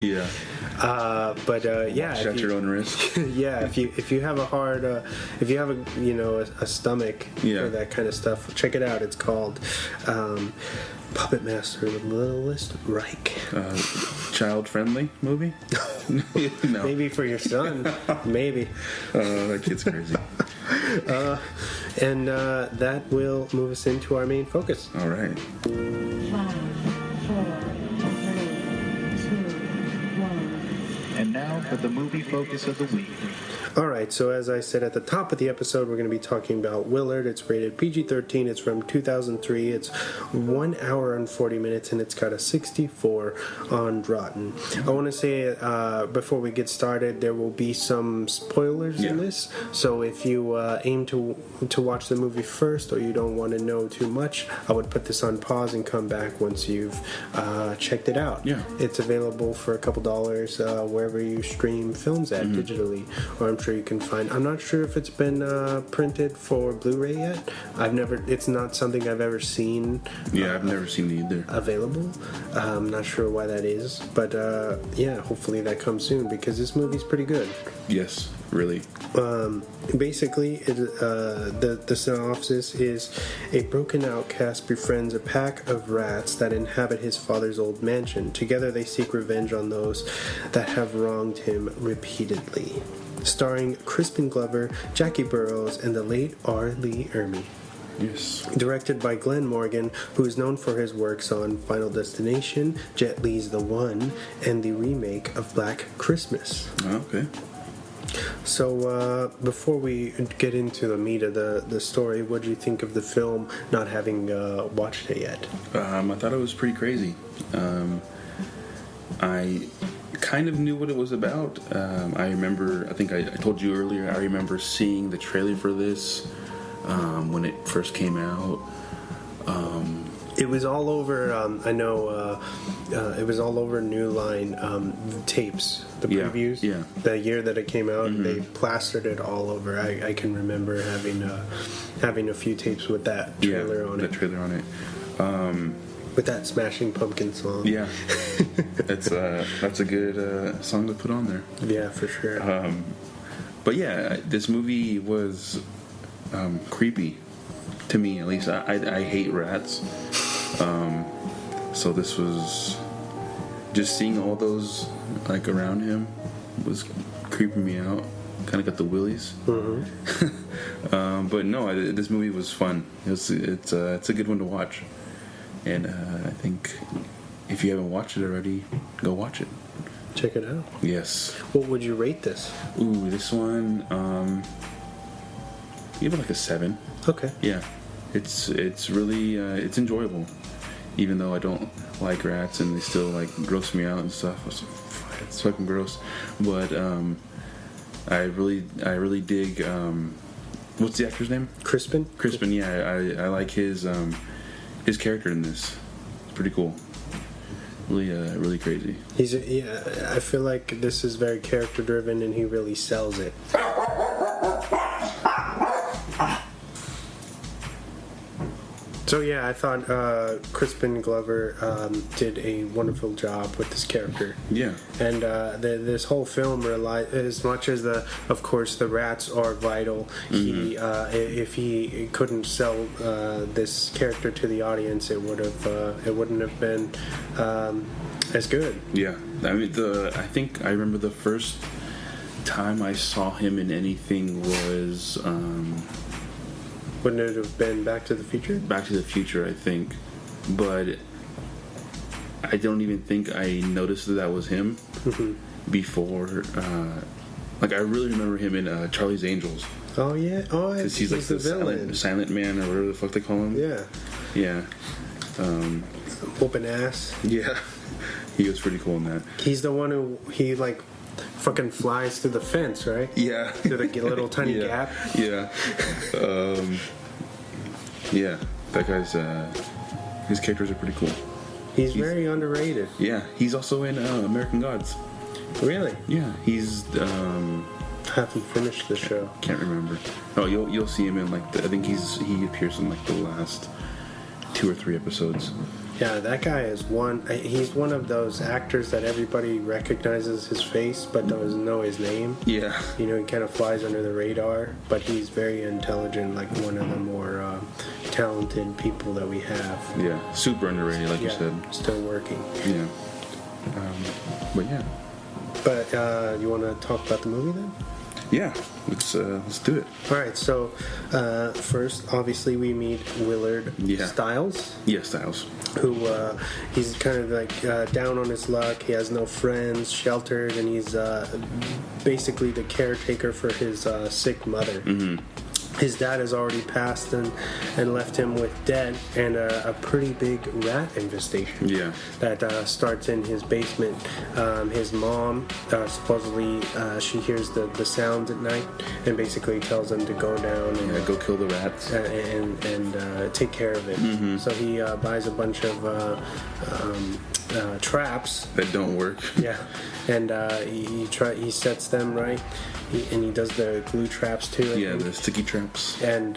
Yeah. Yeah. Watch at your own risk. Yeah. If you have a hard, if you have a stomach for that kind of stuff, check it out. It's called Puppet Master of the Littlest Reich. Child friendly movie? No. Maybe for your son. Maybe. That kid's crazy. And that will move us into our main focus. All right. 5, 4, 3, 2, 1. And now for the movie focus of the week. Alright, so as I said at the top of the episode, we're going to be talking about Willard. It's rated PG-13. It's from 2003. It's 1 hour and 40 minutes, and it's got a 64 on Rotten. I want to say, before we get started, there will be some spoilers in this. So if you aim to watch the movie first, or you don't want to know too much, I would put this on pause and come back once you've checked it out. Yeah. It's available for a couple dollars wherever you stream films at digitally, or I'm sure you can find. I'm not sure if it's been printed for Blu-ray yet. It's not something I've ever seen. Yeah, I've never seen it either. Available. I'm not sure why that is, but hopefully that comes soon because this movie's pretty good. Yes, really. Basically, the synopsis is: a broken outcast befriends a pack of rats that inhabit his father's old mansion. Together they seek revenge on those that have wronged him repeatedly. Starring Crispin Glover, Jackie Burroughs, and the late R. Lee Ermey. Yes. Directed by Glenn Morgan, who is known for his works on Final Destination, Jet Li's The One, and the remake of Black Christmas. Okay. So, before we get into the meat of the story, what do you think of the film, not having watched it yet? I thought it was pretty crazy. I kind of knew what it was about. I remember, I think I told you earlier, I remember seeing the trailer for this when it first came out. It was all over, I know, it was all over New Line tapes, the previews. Yeah. The year that it came out, they plastered it all over. I can remember having a few tapes with that trailer on it. Yeah, the trailer on it. With that Smashing Pumpkin song. Yeah. that's a good song to put on there. Yeah, for sure. But yeah, this movie was creepy to me, at least. I hate rats. So this was just seeing all those like around him was creeping me out. Kind of got the willies. But no, this movie was fun. It's a good one to watch. And I think if you haven't watched it already, go watch it. Check it out. Yes. What would you rate this? Ooh, this one, give it like a 7. Okay. Yeah. It's really, it's enjoyable. Even though I don't like rats and they still like gross me out and stuff. It's fucking gross. But I really dig, what's the actor's name? Crispin? Crispin, yeah. I like his character in this. It's pretty cool. Really crazy. I feel like this is very character driven and he really sells it. So yeah, I thought Crispin Glover did a wonderful job with this character. Yeah. And this whole film relies, as much as of course the rats are vital. Mm-hmm. If he couldn't sell this character to the audience, it wouldn't have been as good. Yeah. I mean, I think I remember the first time I saw him in anything was. Wouldn't it have been Back to the Future? Back to the Future, I think. But I don't even think I noticed that was him before. Like, I really remember him in Charlie's Angels. Oh, yeah? Oh, because he's like the villain. silent man or whatever the fuck they call him. Yeah. Yeah. Open ass. Yeah. He was pretty cool in that. He's the one who, he, like, fucking flies through the fence, right? Yeah. Through the little tiny gap. Yeah. Yeah. That guy's, his characters are pretty cool. He's very underrated. Yeah. He's also in American Gods. Really? Yeah. He's, haven't finished the show. Can't remember. Oh, you'll see him in, like, I think he appears in, like, the last 2 or 3 episodes. Yeah, that guy is he's one of those actors that everybody recognizes his face but doesn't know his name. Yeah. You know, he kind of flies under the radar, but he's very intelligent, like one of the more talented people that we have. Yeah, super underrated, like you said. Still working. Yeah. But yeah. But you want to talk about the movie then? Yeah, let's do it. All right, so first, obviously, we meet Willard Stiles. Yeah, Stiles. Who he's kind of like down on his luck. He has no friends, sheltered, and he's basically the caretaker for his sick mother. Mm-hmm. His dad has already passed and left him with debt and a pretty big rat infestation. Yeah. That starts in his basement. His mom supposedly she hears the sounds at night and basically tells him to go down and go kill the rats and take care of it. Mm-hmm. So he buys a bunch of traps that don't work. Yeah, and he sets them right. And he does the glue traps too. Yeah, the sticky traps. And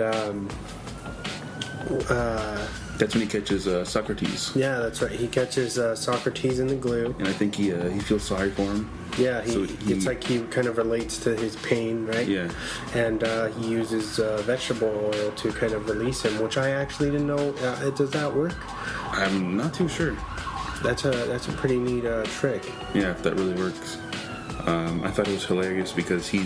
that's when he catches Socrates. Yeah, that's right. He catches Socrates in the glue. And I think he feels sorry for him. Yeah, it's like he kind of relates to his pain, right? Yeah. And he uses vegetable oil to kind of release him, which I actually didn't know. Does that work? I'm not too sure. That's a pretty neat trick. Yeah, if that really works. I thought it was hilarious because he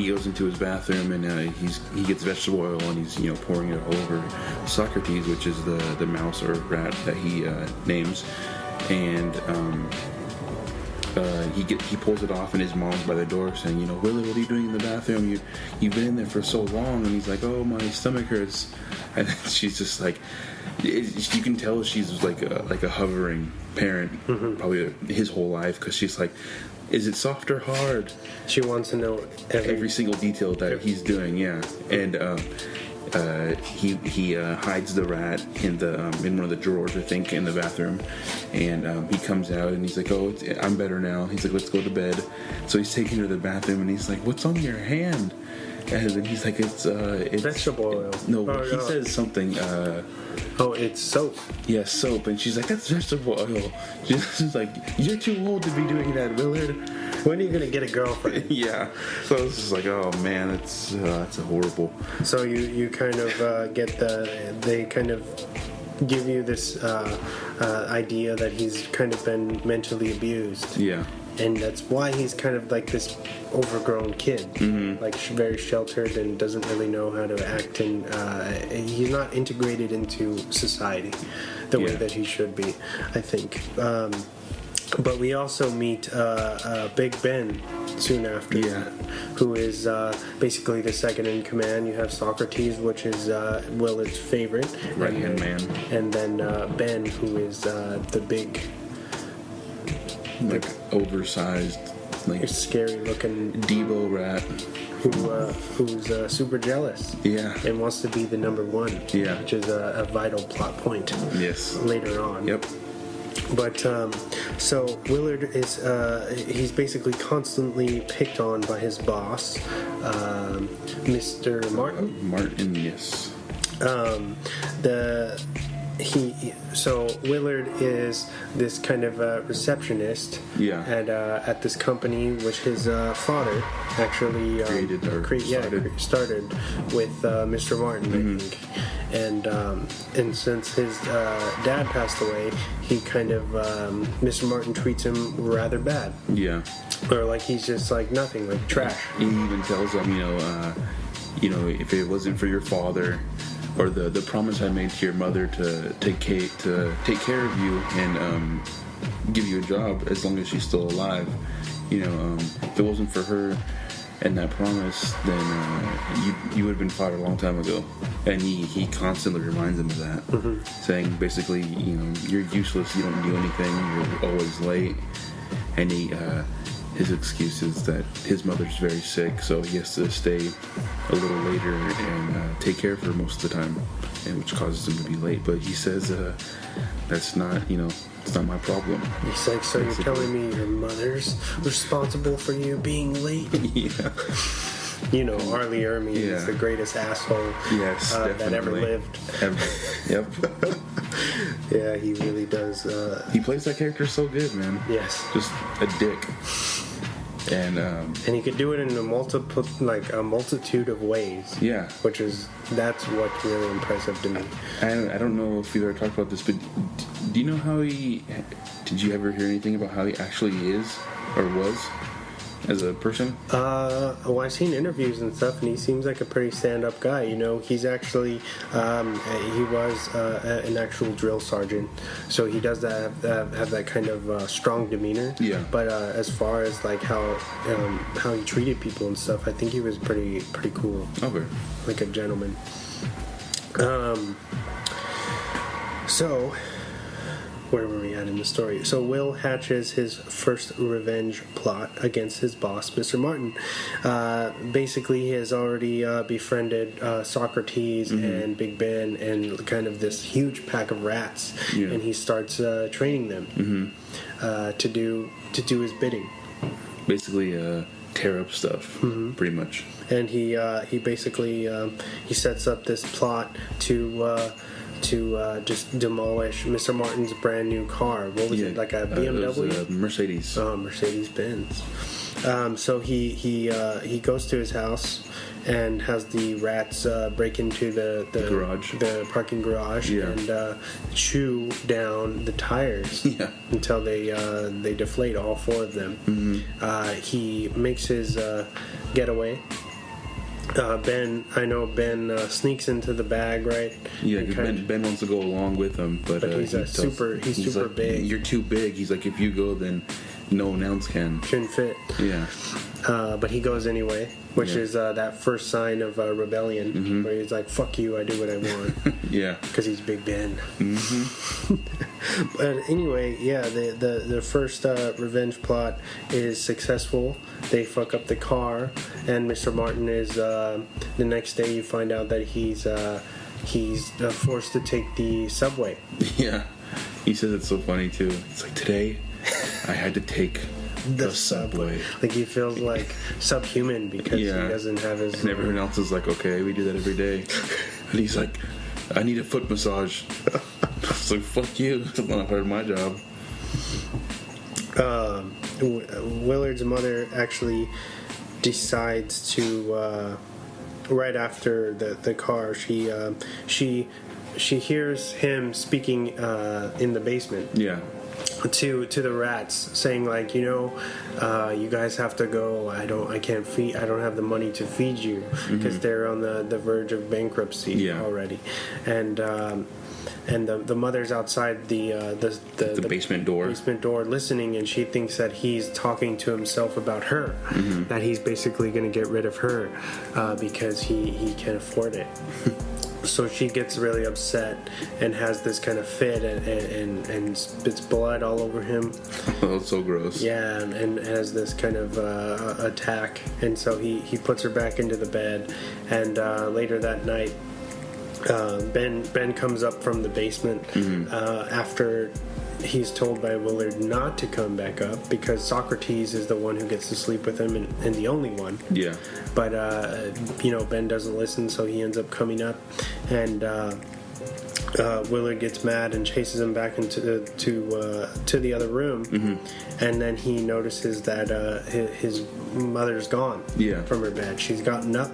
goes into his bathroom and he gets vegetable oil and he's pouring it all over Socrates, which is the mouse or rat that he names, and he pulls it off and his mom's by the door saying, Willie, what are you doing in the bathroom? You've been in there for so long. And he's like, oh, my stomach hurts. And she's just like, you can tell she's like a hovering parent, mm-hmm. probably his whole life, because she's like, is it soft or hard? She wants to know every single detail that he's doing. Yeah, and he hides the rat in one of the drawers, I think, in the bathroom, and he comes out and he's like, "Oh, I'm better now." He's like, "Let's go to bed." So he's taking her to the bathroom and he's like, "What's on your hand?" And then he's like, "It's vegetable oil." No, he says something. It's soap. Yeah, soap. And she's like, that's vegetable oil. She's like, you're too old to be doing that, Willard. When are you going to get a girlfriend? Yeah. So it's just like, oh, man, it's horrible. So you kind of they kind of give you this idea that he's kind of been mentally abused. Yeah. And that's why he's kind of like this overgrown kid, mm-hmm. like very sheltered and doesn't really know how to act, and he's not integrated into society the way that he should be, I think. But we also meet Big Ben soon after that, who is basically the second in command. You have Socrates, which is Willard's favorite. Right-hand man. And then Ben, who is the big... like oversized, like scary looking Debo rat who's super jealous, and wants to be the number one, which is a vital plot point later on. Yep. But so Willard is he's basically constantly picked on by his boss, Mr. Martin. Yes. So Willard is this kind of receptionist at this company, which his father actually started with Mr. Martin, mm-hmm. I think, and since his dad passed away, he kind of Mr. Martin treats him rather bad. Yeah, or like he's just like nothing, like trash. He even tells him, if it wasn't for your father, or the promise I made to your mother to take care of you and give you a job as long as she's still alive. If it wasn't for her and that promise, then you would have been fired a long time ago. And he constantly reminds him of that, mm-hmm. saying basically, you're useless. You don't do anything. You're always late. And his excuse is that his mother's very sick, so he has to stay a little later and take care of her most of the time, and which causes him to be late. But he says that's not, it's not my problem. He's like, so basically. You're telling me your mother's responsible for you being late? Yeah. Arlie Ermey is the greatest asshole that ever lived. Yep. Yeah, he really does. He plays that character so good, man. Yes. Just a dick. And he could do it in a multitude of ways. Yeah. That's what's really impressive to me. I don't know if you ever talked about this, but do you know how did you ever hear anything about how he actually is or was as a person? Well, I've seen interviews and stuff, and he seems like a pretty stand-up guy. You know, he's actually he was an actual drill sergeant, so he does have that kind of strong demeanor. Yeah. But as far as like how he treated people and stuff, I think he was pretty cool. Okay. Like a gentleman. So, where were we at in the story? So Will hatches his first revenge plot against his boss, Mr. Martin. Basically, he has already befriended Socrates and Big Ben and kind of this huge pack of rats, and he starts training them to do his bidding. Basically, tear up stuff, pretty much. And he basically he sets up this plot to just demolish Mr. Martin's brand new car. What was it, like a BMW? It was a Mercedes. Oh, Mercedes-Benz. So he goes to his house and has the rats break into the garage, the parking garage, and chew down the tires until they deflate, all four of them. He makes his getaway. Ben sneaks into the bag, right? Yeah, because Ben wants to go along with him, but he's super like, big. You're too big. He's like, if you go, then no one else can. Shouldn't fit. Yeah. But he goes anyway, which is that first sign of rebellion, where he's like, "Fuck you, I do what I want." Yeah. Because he's Big Ben. But anyway, the first revenge plot is successful. They fuck up the car, and Mr. Martin is the next day you find out that he's forced to take the subway. Yeah. He says it's so funny too. It's like, today I had to take the subway. Like he feels like subhuman because he doesn't have his. And everyone else is like, okay, we do that every day. And he's like, I need a foot massage. It's like, fuck you. It's not part of my job. Willard's mother actually decides to right after the car she hears him speaking in the basement. Yeah. To the rats, saying like, you guys have to go. I don't have the money to feed you because they're on the verge of bankruptcy already, and the mother's outside the basement door listening, and she thinks that he's talking to himself about her, that he's basically going to get rid of her because he can't afford it. So she gets really upset and has this kind of fit and spits blood all over him. Oh, that's so gross. Yeah, and has this kind of attack. And so he puts her back into the bed. And later that night, Ben comes up from the basement after he's told by Willard not to come back up because Socrates is the one who gets to sleep with him and the only one. Yeah. But Ben doesn't listen, so he ends up coming up, and Willard gets mad and chases him back into the other room, and then he notices that his mother's gone from her bed. She's gotten up,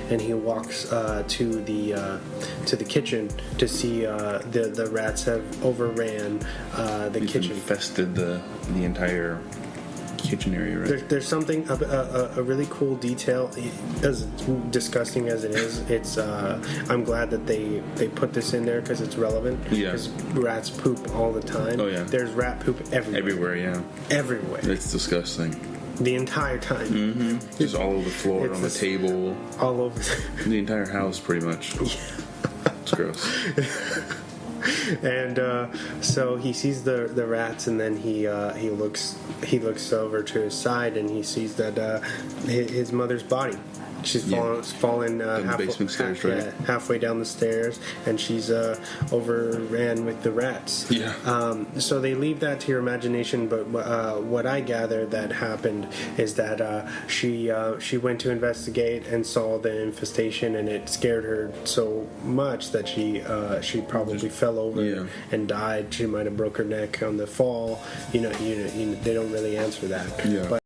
and he walks to the kitchen to see the rats have overran the kitchen, infested the entire kitchen area, right? There's something a really cool detail, as disgusting as it is. It's I'm glad that they put this in there because it's relevant. Yeah. Because rats poop all the time. Oh yeah. There's rat poop everywhere. Everywhere, yeah. Everywhere. It's disgusting. The entire time. Just all over the floor, on the table, all over the entire house, pretty much. Yeah. It's gross. And so he sees the rats, and then he looks over to his side, and he sees that his mother's body. She's fallen the basement stairs, right? halfway down the stairs, and she's overran with the rats. Yeah. So they leave that to your imagination, but what I gather that happened is that she went to investigate and saw the infestation, and it scared her so much that she probably fell over and died. She might have broke her neck on the fall. They don't really answer that. Yeah. But